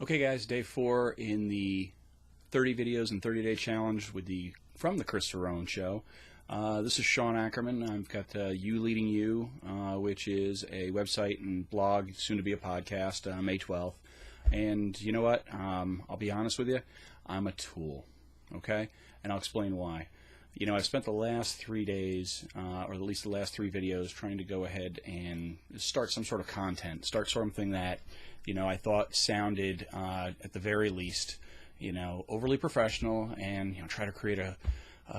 Okay, guys, day 4 in the 30 videos and 30-day challenge from the Chris Cerrone Show. This is Sean Ackerman. I've got You Leading You, which is a website and blog, soon to be a podcast, May 12th. And you know what? I'll be honest with you. I'm a tool, okay? And I'll explain why. You know, I've spent the last 3 days, or at least the last 3 videos, trying to go ahead and start some sort of content, start something that, you know, I thought sounded, at the very least, you know, overly professional, and, you know, try to create a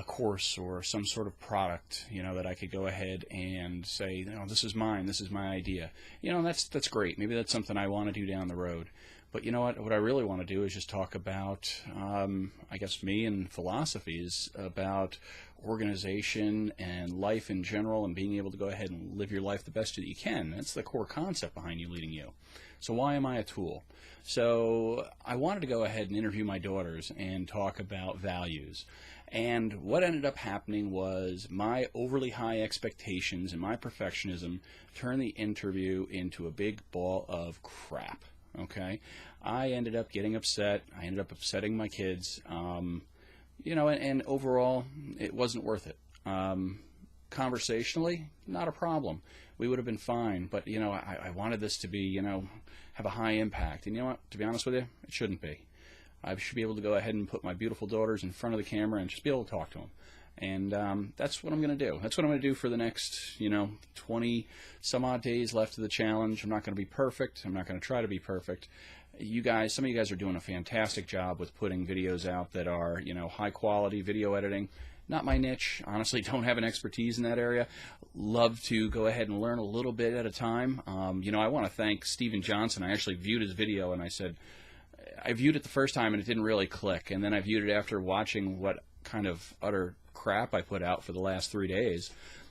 course or some sort of product, you know, that I could go ahead and say, you know, this is mine, this is my idea. You know, that's great. Maybe that's something I want to do down the road. But you know what I really want to do is just talk about, I guess, me and philosophies about organization and life in general, and being able to go ahead and live your life the best that you can. That's the core concept behind You Leading You. So why am I a tool? So I wanted to go ahead and interview my daughters and talk about values. And what ended up happening was my overly high expectations and my perfectionism turned the interview into a big ball of crap. Okay, I ended up getting upset. I ended up upsetting my kids. You know, and overall, it wasn't worth it. Conversationally, not a problem. We would have been fine. But you know, I wanted this to be, you know, have a high impact. And you know what? To be honest with you, it shouldn't be. I should be able to go ahead and put my beautiful daughters in front of the camera and just be able to talk to them. And that's what I'm going to do. That's what I'm going to do for the next, you know, 20 some odd days left of the challenge. I'm not going to be perfect. I'm not going to try to be perfect. You guys, some of you guys are doing a fantastic job with putting videos out that are, you know, high quality video editing. Not my niche. Honestly, don't have an expertise in that area. Love to go ahead and learn a little bit at a time. You know, I want to thank Steven Johnson. I actually viewed his video and I said, I viewed it the first time and it didn't really click. And then I viewed it after watching what kind of utter crap I put out for the last 3 days,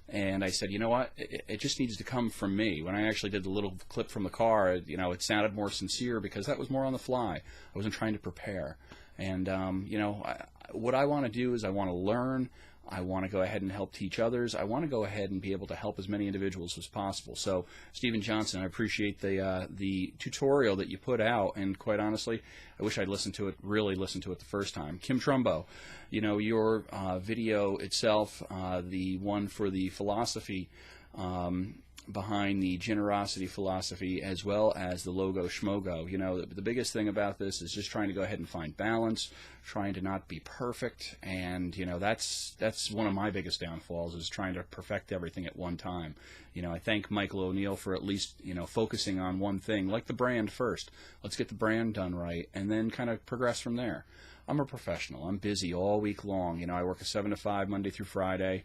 and I said, you know what, it just needs to come from me. When I actually did the little clip from the car, you know, it sounded more sincere because that was more on the fly. I wasn't trying to prepare. And you know, what I want to do is I want to learn. I want to go ahead and help teach others. I want to go ahead and be able to help as many individuals as possible. So, Steven Johnson, I appreciate the tutorial that you put out, and quite honestly, I wish I'd really listened to it the first time. Kim Trumbo, you know, your video itself, the one for the philosophy behind the generosity philosophy, as well as the logo schmogo. You know, the biggest thing about this is just trying to go ahead and find balance, trying to not be perfect, and you know, that's one of my biggest downfalls, is trying to perfect everything at one time. You know, I thank Michael O'Neill for at least, you know, focusing on one thing, like the brand first. Let's get the brand done right, and then kind of progress from there. I'm a professional. I'm busy all week long. You know, I work a 7 to 5 Monday through Friday,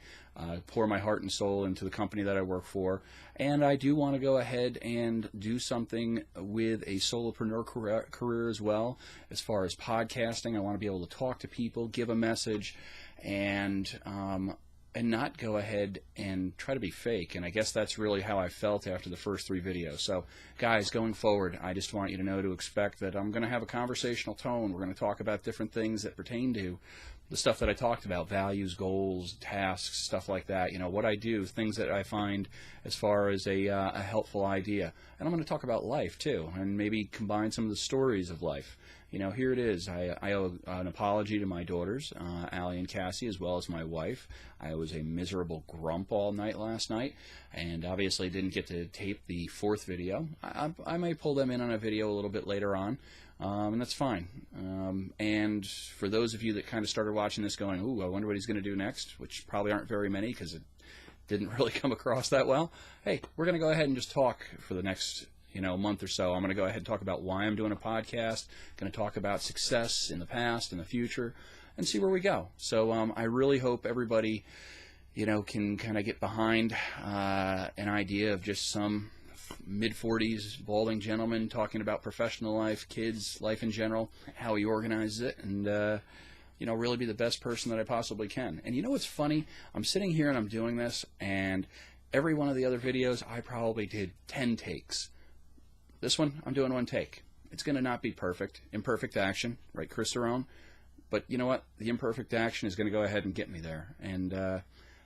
pour my heart and soul into the company that I work for, and I do want to go ahead and do something with a solopreneur career as well. As far as podcasting, I want to be able to talk to people, give a message, and not go ahead and try to be fake. And I guess that's really how I felt after the first 3 videos. So guys, going forward, I just want you to know to expect that I'm going to have a conversational tone. We're going to talk about different things that pertain to the stuff that I talked about: values, goals, tasks, stuff like that. You know, what I do, things that I find as far as a helpful idea. And I'm going to talk about life too, and maybe combine some of the stories of life. You know, here it is. I owe an apology to my daughters, Allie and Cassie, as well as my wife. I was a miserable grump all night last night, and obviously didn't get to tape the 4th video. I may pull them in on a video a little bit later on, and that's fine. And for those of you that kind of started watching this going, ooh, I wonder what he's going to do next, which probably aren't very many because it didn't really come across that well, hey, we're going to go ahead and just talk for the next, you know, month or so. I'm going to go ahead and talk about why I'm doing a podcast, going to talk about success in the past and the future, and see where we go. So I really hope everybody, you know, can kind of get behind an idea of just some mid-40s balding gentleman talking about professional life, kids, life in general, how he organizes it, and you know, really be the best person that I possibly can. And you know what's funny? I'm sitting here and I'm doing this, and every one of the other videos I probably did 10 takes. This one, I'm doing 1 take. It's going to not be perfect. Imperfect action, right, Chris Cerrone? But you know what? The imperfect action is going to go ahead and get me there. And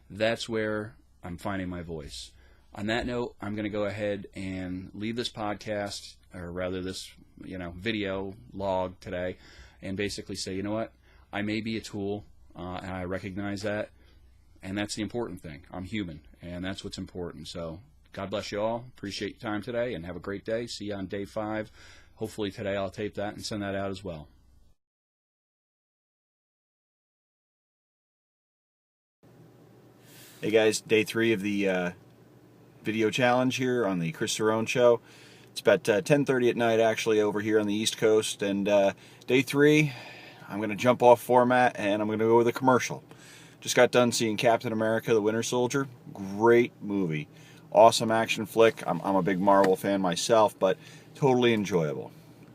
that's where I'm finding my voice. On that note, I'm going to go ahead and leave this podcast, or rather this video log today, and basically say, you know what, I may be a tool, and I recognize that, and that's the important thing. I'm human, and that's what's important. So God bless you all. Appreciate your time today, and have a great day. See you on day 5. Hopefully today I'll tape that and send that out as well. Hey guys, day 3 of the video challenge here on the Chris Cerrone Show. It's about 10:30 at night actually over here on the East Coast, and day 3, I'm going to jump off format and I'm going to go with a commercial. Just got done seeing Captain America: The Winter Soldier. Great movie. Awesome action flick. I'm a big Marvel fan myself, but totally enjoyable.